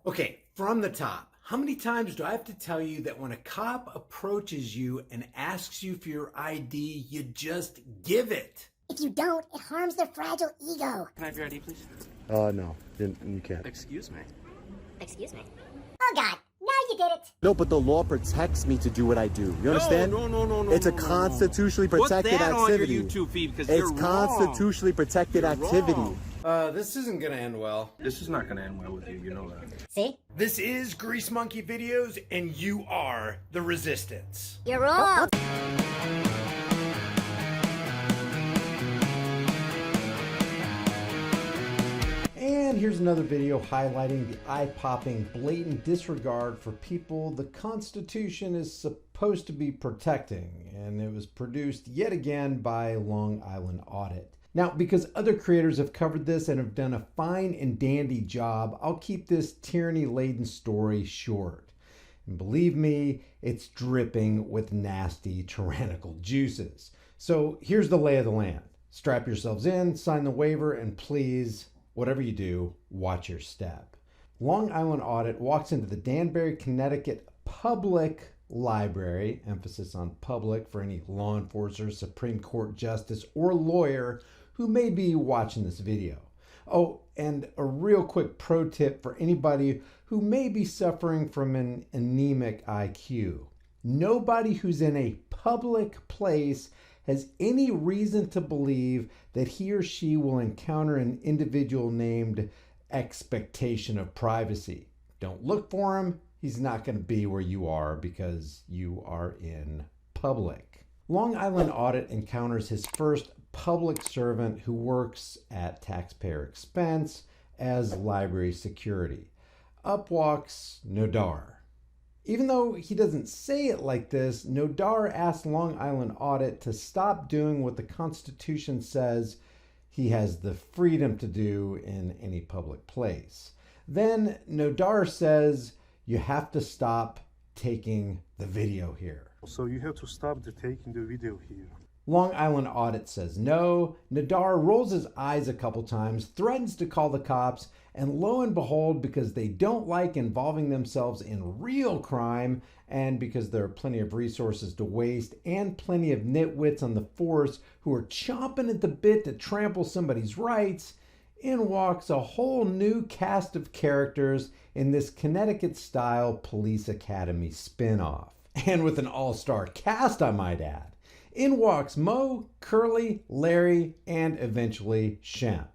Okay, from the top, how many times do I have to tell you that when a cop approaches you and asks you for your ID, you just give it? If you don't, it harms their fragile ego. Can I have your ID, please? No, you can't. Excuse me. Excuse me? Oh God, now you did it. No, but the law protects me to do what I do. You understand? No. It's a constitutionally protected Put that activity. on your YouTube feed because It's you're constitutionally protected You're activity. wrong. This isn't gonna end well. This is not gonna end well with you, you know that. See? This is Grease Monkey Videos, and you are the resistance. You're wrong. And here's another video highlighting the eye-popping, blatant disregard for people the Constitution is supposed to be protecting, and it was produced yet again by Long Island Audit. Now, because other creators have covered this and have done a fine and dandy job, I'll keep this tyranny-laden story short. And believe me, it's dripping with nasty, tyrannical juices. So here's the lay of the land. Strap yourselves in, sign the waiver, and please, whatever you do, watch your step. Long Island Audit walks into the Danbury, Connecticut Public Library, emphasis on public for any law enforcer, Supreme Court justice, or lawyer who may be watching this video. Oh, and a real quick pro tip for anybody who may be suffering from an anemic IQ. Nobody who's in a public place has any reason to believe that he or she will encounter an individual named expectation of privacy. Don't look for him. He's not going to be where you are because you are in public. Long Island Audit encounters his first public servant who works at taxpayer expense as library security. Up walks Nodar. Even though he doesn't say it like this, Nodar asks Long Island Audit to stop doing what the Constitution says he has the freedom to do in any public place. Then Nodar says, you have to stop taking the video here. So you have to stop taking the video here. Long Island Audit says no. Nodar rolls his eyes a couple times, threatens to call the cops, and lo and behold, because they don't like involving themselves in real crime, and because there are plenty of resources to waste and plenty of nitwits on the force who are chomping at the bit to trample somebody's rights, in walks a whole new cast of characters in this Connecticut-style Police Academy spin-off. And with an all-star cast, I might add. In walks Mo, Curly, Larry, and eventually Shemp.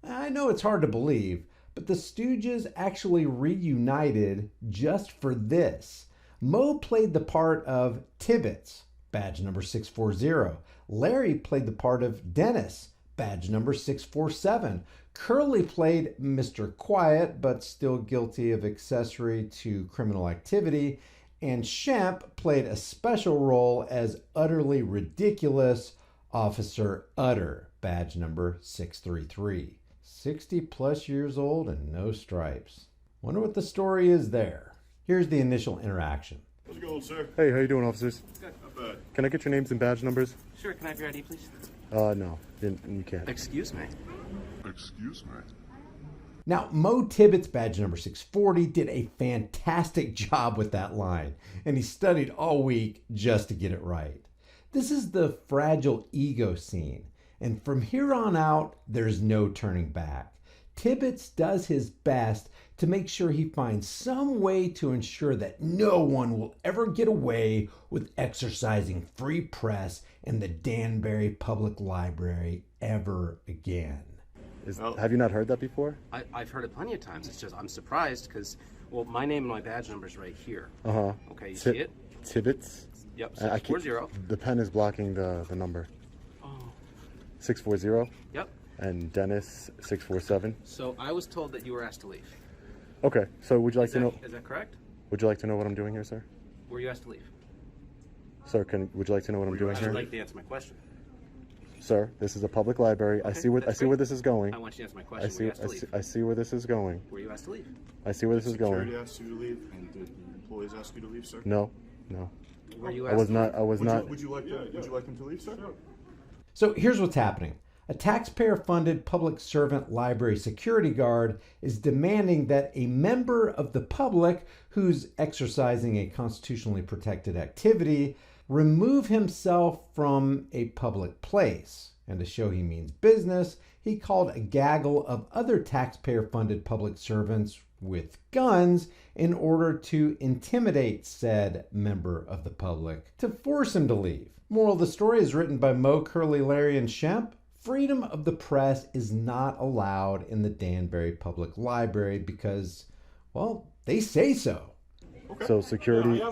I know it's hard to believe, but the Stooges actually reunited just for this. Mo played the part of TIBBITTS, badge number 640. Larry played the part of Dennis, badge number 647. Curly played Mr. Quiet, but still guilty of accessory to criminal activity. And Shemp played a special role as utterly ridiculous Officer Utter, badge number 633. 60 plus years old and no stripes. Wonder what the story is there. Here's the initial interaction. How's it going, sir? Hey, how you doing, officers? Good. Not bad. Can I get your names and badge numbers? Sure, can I have your ID, please? No, you can't. Excuse me. Excuse me? Now, Mo Tibbetts, badge number 640, did a fantastic job with that line, and he studied all week just to get it right. This is the fragile ego scene, and from here on out, there's no turning back. Tibbetts does his best to make sure he finds some way to ensure that no one will ever get away with exercising free press in the Danbury Public Library ever again. Have you not heard that before? I've heard it plenty of times. It's just I'm surprised because, well, my name and my badge number is right here. Uh-huh. Okay, you see it? TIBBITTS? Yep, I 640. The pen is blocking the number. Oh. 640. Yep. And Dennis 647. So I was told that you were asked to leave. Okay, so would you like to know? Is that correct? Would you like to know what I'm doing here, sir? Were you asked to leave? Sir, would you like to know what I'm doing I here? would like to answer my question. Sir, this is a public library. Okay, I see where this is going. I want you to answer my question. Were you asked to leave? I see where this is going. Were you asked to leave? I see where this is going. Security asked you to leave, and did the employees ask you to leave, sir? No. Were you I asked was to not. leave? I was not. Would you like them to leave, sir? So here's what's happening. A taxpayer-funded public servant library security guard is demanding that a member of the public who's exercising a constitutionally protected activity remove himself from a public place. And to show he means business, he called a gaggle of other taxpayer-funded public servants with guns in order to intimidate said member of the public to force him to leave. Moral of the story is written by Mo, Curly, Larry, and Shemp. Freedom of the press is not allowed in the Danbury Public Library because, well, they say so. So security.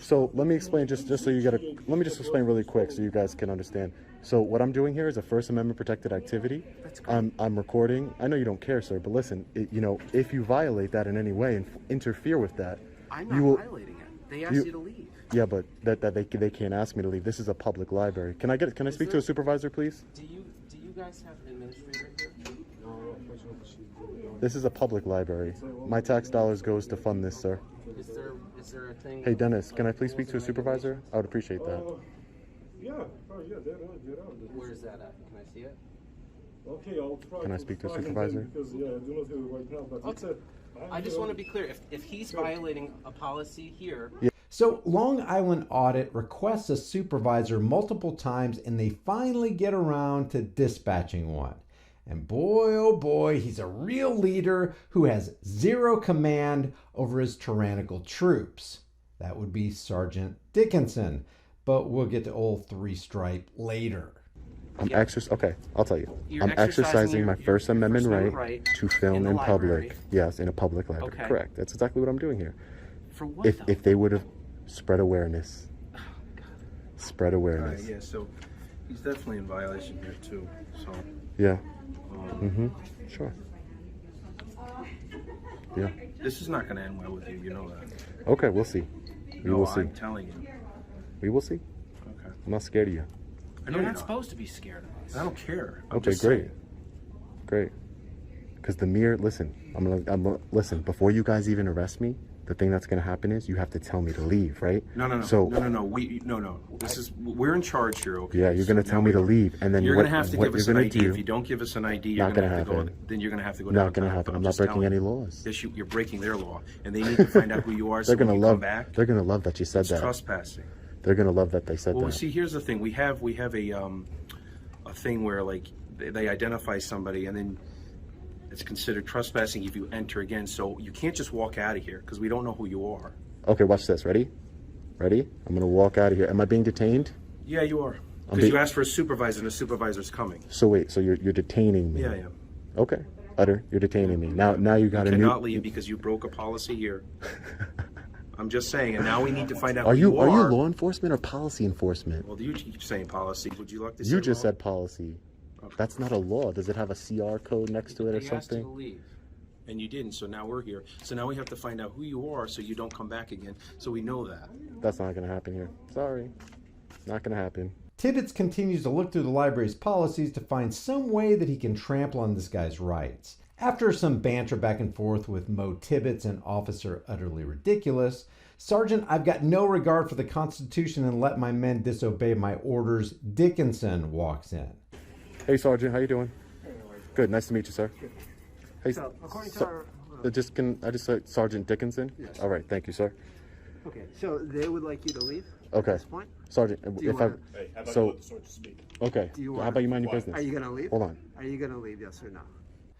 So let me explain just so you get a. Let me just explain really quick so you guys can understand. So what I'm doing here is a First Amendment protected activity. I'm recording. I know you don't care, sir, but listen. If you violate that in any way and interfere with that, I'm not violating it. They asked you to leave. Yeah, but that they can't ask me to leave. This is a public library. Can I speak to a supervisor, please? Do you guys have an administrator here? This is a public library. My tax dollars goes to fund this, sir. Is there a thing? Hey, Dennis, can I please speak to a supervisor? I would appreciate that. Yeah, they're out. Where is that at? Can I see it? Okay, I'll try. Can I speak to a find supervisor? them because, yeah, I do not have it right now, but it's I just want to be clear. If he's violating a policy here, So Long Island Audit requests a supervisor multiple times and they finally get around to dispatching one. And boy, oh boy, he's a real leader who has zero command over his tyrannical troops. That would be Sergeant Dickinson, but we'll get to old Three Stripe later. Okay, I'll tell you. You're I'm exercising my your First Amendment First right to film in library. public. Yes, in a public library. Okay. Correct. That's exactly what I'm doing here. For what? If they would have spread awareness. Spread awareness. Yeah, so he's definitely in violation here too. So Yeah. Sure. Yeah. this is not going to end well with you. You know that. Okay, we'll see. We will see. I'm telling you. We will see. Okay. I'm not scared of you. I know You're you're not supposed to be scared of us. I don't care. I'm Okay, just great. saying. Great. Because listen, listen, before you guys even arrest me, the thing that's going to happen is you have to tell me to leave, right? No. So, No. We're in charge here. Okay. yeah, you're going to tell me to leave, and then You're going to have to what give us you're an going to ID. do? If you don't give us an ID, Not you're going to gonna have to go. happen. Then you're going to have to go. Not going to downtown. happen. But I'm not just breaking telling any you. laws. Yes, you're breaking their law, and they need to find out who you are. So They're going to when you love. come back, They're going to love that you said it's that. trespassing. They're going to love that they said Well, that. see, here's the thing. We have a thing where like they identify somebody and then it's considered trespassing if you enter again. So you can't just walk out of here because we don't know who you are. Okay, watch this. Ready? Ready? I'm going to walk out of here. Am I being detained? Yeah, you are. Because you asked for a supervisor and the supervisor's coming. So wait, so you're detaining me? Yeah. Okay, Utter, you're detaining me. Now you got You a new. cannot leave because you broke a policy here. I'm just saying, and now we need to find out Are who you you are. are you law enforcement or policy enforcement? Well, you keep saying policy. Would you like to say You just law? said policy. That's not a law. Does it have a CR code next to it or They asked you to something? leave, and you didn't. So now we're here. So now we have to find out who you are, so you don't come back again. So we know that. That's not going to happen here. Sorry. Not going to happen. Tibbitts continues to look through the library's policies to find some way that he can trample on this guy's rights. After some banter back and forth with Mo Tibbitts and Officer Utterly Ridiculous, Sergeant, I've got no regard for the Constitution and let my men disobey my orders, Dickinson walks in. Hey, Sergeant, how you doing? Good. Nice to meet you, sir. Hey, So, according to our... I just said Sergeant Dickinson? Yes. All right. Thank you, sir. Okay, so they would like you to leave Okay. at this point? Sergeant, you if wanna- Hey, how about So- you let the sergeant speak? Okay. Do you How wanna- about you mind your business? Are you going to leave? Hold on. Are you going to leave, yes or no?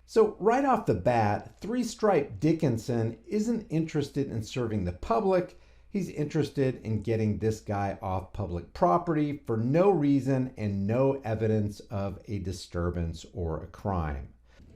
So right off the bat, Three Stripe Dickinson isn't interested in serving the public. He's interested in getting this guy off public property for no reason and no evidence of a disturbance or a crime.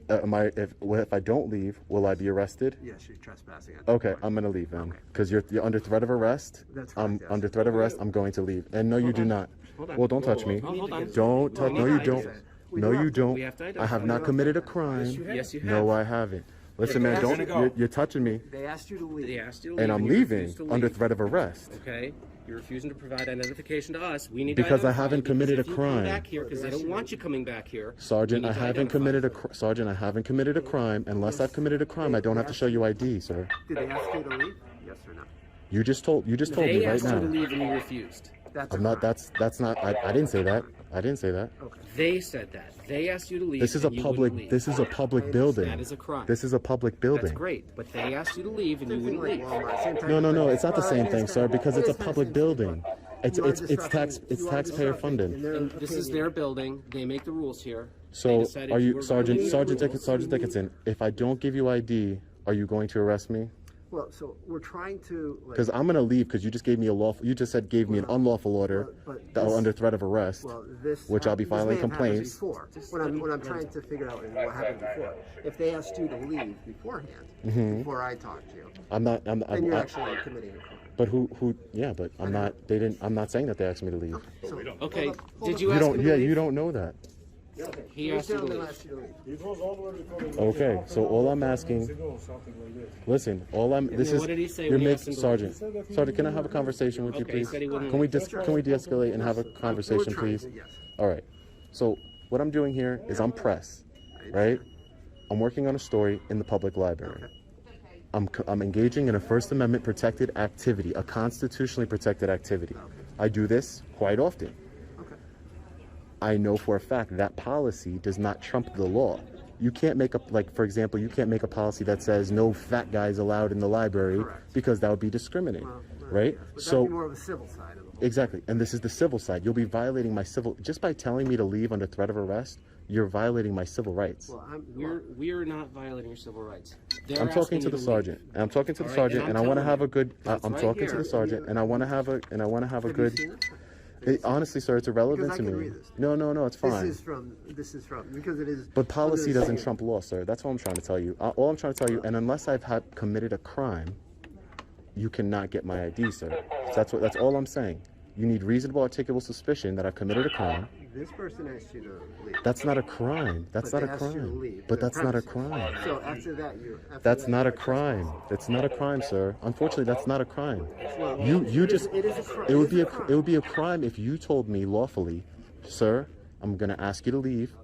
If I don't leave, will I be arrested? Yes, you're trespassing. At Okay, this point. I'm gonna leave then, Okay. because you're under threat of arrest. That's I'm correct, yes. under threat of arrest. I'm going to leave. And no, you do not. Hold on. Well, don't touch me. Hold on. Don't touch. No, you don't. We No, do you have to. don't. We have to I have identify. not committed a crime. Yes, you have. No, I haven't. Listen, man, You're don't. gonna go. You're touching me, They asked you to leave. They asked you to leave, and I'm you leaving refused to under leave. threat of arrest. Okay, you're refusing to provide identification to us. We need Because to I identify haven't you, committed because a if you come crime. back here because they don't want you coming back here. Sergeant, we I need to haven't identify committed you. Sergeant, I haven't committed a crime. Unless I've committed a crime, I don't have to show you ID, sir. Did they ask you to leave? Yes or no? You just told They me right asked you now. to leave and you refused. That's I'm a not. crime. That's not. I didn't say that. I didn't say that. Okay. They said that. They asked you to leave. This is a and you wouldn't public. leave. This is a public building. That is a crime. This is a public building. That's great, but they asked you to leave and you Same thing wouldn't like leave. Walmart, same type No, of no, no. thing. It's not the Well, same it thing, is sir, kind of- because it it's a is kind of public same thing, building. but It's you are it's disrupting- it's you are taxpayer disrupting funded. in their And this is opinion. their building. They make the rules here. They So decided are were you violating Sergeant the Sergeant rules. Sergeant Dickinson? If I don't give you ID, are you going to arrest me? Well, so we're trying to like. Because I'm gonna leave because you just gave me a lawful. You just said gave me an unlawful order but that this- under threat of arrest. Well, this which I'll be this filing may have happened complaints. Before. What I'm trying to figure out is what happened before. If they asked you to leave beforehand, Mm-hmm. before I talked to you, I'm not. then you're actually committing a crime. But who? Yeah, but I'm not. They didn't. I'm not saying that they asked me to leave. So, Okay, hold up, did you You ask don't. him to Yeah, leave? you don't know that. Okay. He This asked you to gentleman leave. asked you to leave. It was already for Okay, so all I'm asking. something like that. Listen, all I'm. This Well, is. what did he say You're when you making asked him to Sergeant. leave? Sergeant, can I have a conversation with you, Okay, he please? said he wouldn't Can we leave. can we de-escalate and have a We're conversation, trying please? to, yes. All right. So what I'm doing here is I'm press, right? I'm working on a story in the public library. I'm engaging in a First Amendment protected activity, a constitutionally protected activity. I do this quite often. Okay. I know for a fact that policy does not trump the law. You can't make up, like, for example, you can't make a policy that says no fat guys allowed in the library Correct. because that would be discriminating, Well, right? But So that'd be more of a civil side of the whole. exactly, and this is the civil side. You'll be violating my civil, just by telling me to leave under threat of arrest, you're violating my civil rights. Well, We're not violating your civil rights. They're I'm talking asking to you the leave. sergeant, and I'm talking to the All right, sergeant, and and I'm I want to telling have you, a good. that's I'm right talking to here. the sergeant, and I want to have a Have you good. seen it? Honestly, sir, it's irrelevant Because to I can me. read this. No, it's fine. This is from because it is. But policy under the doesn't same- trump law, sir. That's what I'm trying to tell you. All I'm trying to tell you, and unless I've committed a crime, you cannot get my ID, sir. So that's all I'm saying. You need reasonable articulable suspicion that I've committed a crime. This person asked you to leave. That's not a crime. That's But not they a asked you to crime. leave But the that's not a premises. crime. So after that, you. That's not a crime. That's not a crime, sir. Unfortunately, that's not a crime. You just. It is a crime. It would be it would be a crime if you told me lawfully, sir, I'm going to ask you to leave,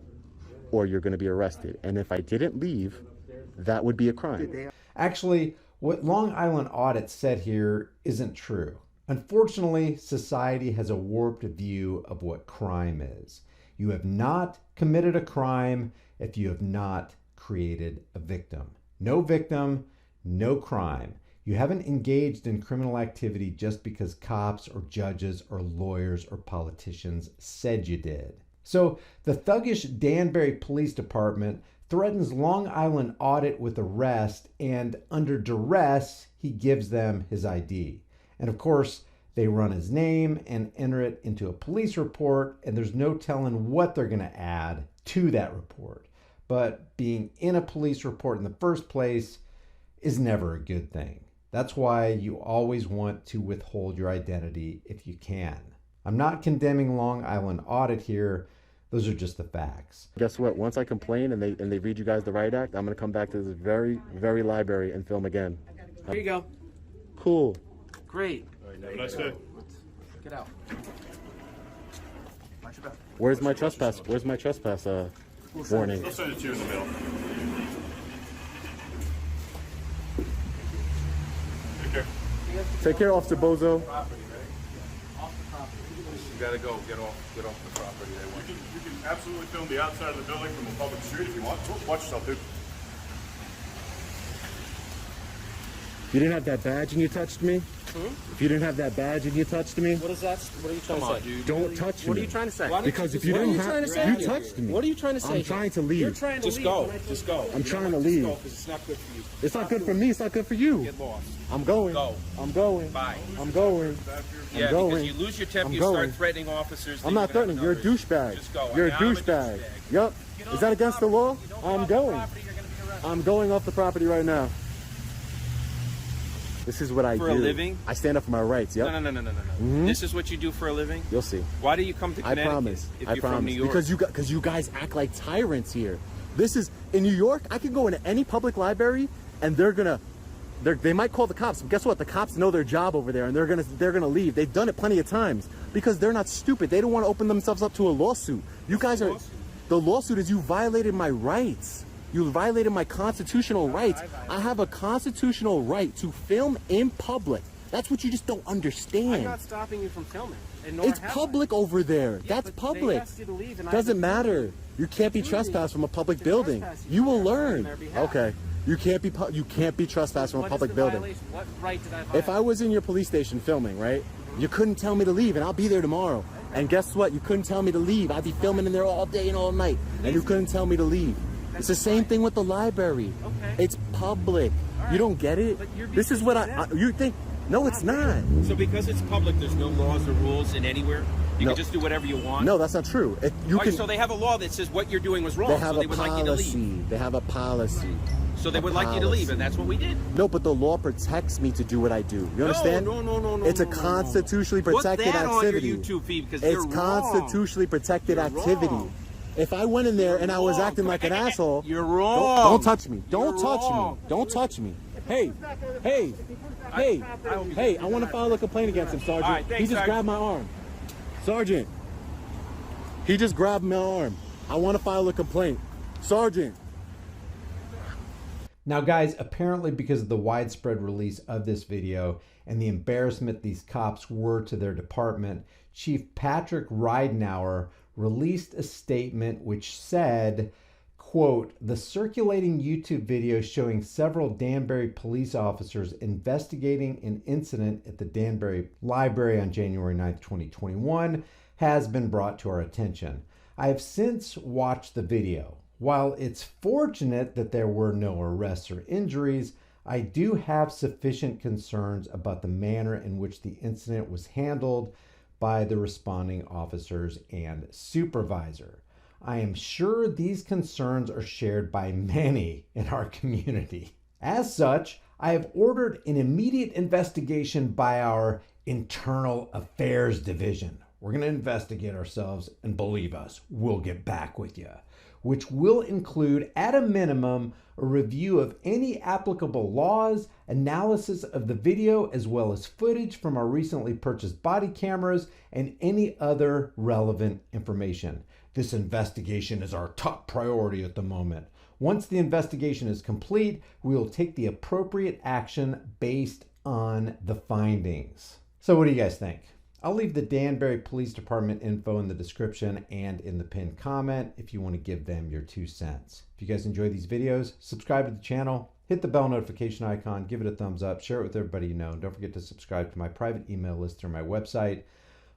or you're going to be arrested. And if I didn't leave, that would be a crime. Actually, what Long Island Audit said here isn't true. Unfortunately, society has a warped view of what crime is. You have not committed a crime if you have not created a victim. No victim, no crime. You haven't engaged in criminal activity just because cops or judges or lawyers or politicians said you did. So the thuggish Danbury Police Department threatens Long Island Audit with arrest, and under duress, he gives them his ID. And of course, they run his name and enter it into a police report, and there's no telling what they're going to add to that report. But being in a police report in the first place is never a good thing. That's why you always want to withhold your identity if you can. I'm not condemning Long Island Audit here. Those are just the facts. Guess what? Once I complain and they read you guys the Riot Act, I'm going to come back to this very library and film again. Here you go. Cool. Great. Nice day. Get out. Where's my trespass? Where's my trespass warning? I'll send it to you in the mail. Take care. Take care, Officer Bozo. You gotta go. Get off the property. You can absolutely film the outside of the building from a public street if you want. Watch yourself, dude. You didn't have that badge and you touched me? If you didn't have that badge and you touched me, What is that? What are you trying to say? dude. don't touch me. What are you trying to say? Because if you What are didn't you trying to say? have, you touched me. What are you trying to say? I'm trying to leave. You're trying to Just leave. go. Just go. I'm trying to leave. Because it's not good for you. It's not good for me. It's not good for you. Get lost. I'm going. Go. I'm going. Bye. I'm going. Yeah, going. because you lose your temper, I'm you going. start threatening officers. I'm then not you're gonna threatening. have You're a another issue. douchebag. Just go. You're a Yeah, I'm douchebag. Yep. Is that against the law? I'm going. I'm going off the property right now. This is what I do. For a living? I stand up for my rights. Yep. No. This is what you do for a living? You'll see. Why do you come to I Connecticut promise. if I you're promise. from New York? Because you guys act like tyrants here. This is in New York. I can go into any public library and they might call the cops. But guess what? The cops know their job over there, and they're gonna leave. They've done it plenty of times because they're not stupid. They don't want to open themselves up to a lawsuit. You guys are. The lawsuit is you violated my rights. You violated my constitutional rights. I have a constitutional right to film in public. That's what you just don't understand. I'm not stopping you from filming. And nor It's have I. public over there. Yeah, That's but public. They asked you to leave and I Doesn't haven't matter. filmed You can't be trespassed from a public It's building. trespassing. You will On learn. their behalf. Okay. You can't be trespassed from a What is public the building. violation? What right did I violate? If I was in your police station filming, right? You couldn't tell me to leave, and I'll be there tomorrow. And guess what? You couldn't tell me to leave. I'd be filming in there all day and all night, and you couldn't tell me to leave. It's the same thing with the library. Okay. It's public. You don't get it? But you're This is what you think. No, it's not. So because it's public, there's no laws or rules in anywhere? You can just do whatever you want? No, that's not true. So they have a law that says what you're doing was wrong, They have so they a would like you to leave. policy. They have a policy. So they would like you to leave, and that's what we did. No, but the law protects me to do what I do. You understand? No. It's a constitutionally protected Put that activity. on your YouTube feed because It's you're constitutionally protected You're activity. wrong. If I went in there and I was wrong. acting like an asshole, You're wrong. Don't touch me. Don't You're touch wrong. me. Don't touch me. Hey, I want to file a complaint against him, Sergeant. All right, thanks, He just Sergeant. grabbed my arm. Sergeant. He just grabbed my arm. I want to file a complaint. Sergeant. Now, guys, apparently because of the widespread release of this video and the embarrassment these cops were to their department, Chief Patrick Ridenhour released a statement which said, quote, "The circulating YouTube video showing several Danbury police officers investigating an incident at the Danbury Library on January 9th, 2021 has been brought to our attention. I have since watched the video. While it's fortunate that there were no arrests or injuries, I do have sufficient concerns about the manner in which the incident was handled by the responding officers and supervisor. I am sure these concerns are shared by many in our community. As such, I have ordered an immediate investigation by our Internal Affairs Division. We're going to investigate ourselves, and believe us, we'll get back with you, which will include, at a minimum, a review of any applicable laws, analysis of the video, as well as footage from our recently purchased body cameras, and any other relevant information. This investigation is our top priority at the moment. Once the investigation is complete, we will take the appropriate action based on the findings." So what do you guys think? I'll leave the Danbury Police Department info in the description and in the pinned comment if you want to give them your 2 cents. If you guys enjoy these videos, subscribe to the channel, hit the bell notification icon, give it a thumbs up, share it with everybody you know, and don't forget to subscribe to my private email list through my website,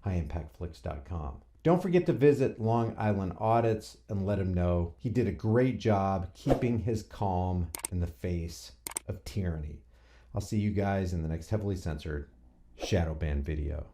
highimpactflix.com. Don't forget to visit Long Island Audits and let him know he did a great job keeping his calm in the face of tyranny. I'll see you guys in the next heavily censored shadow ban video.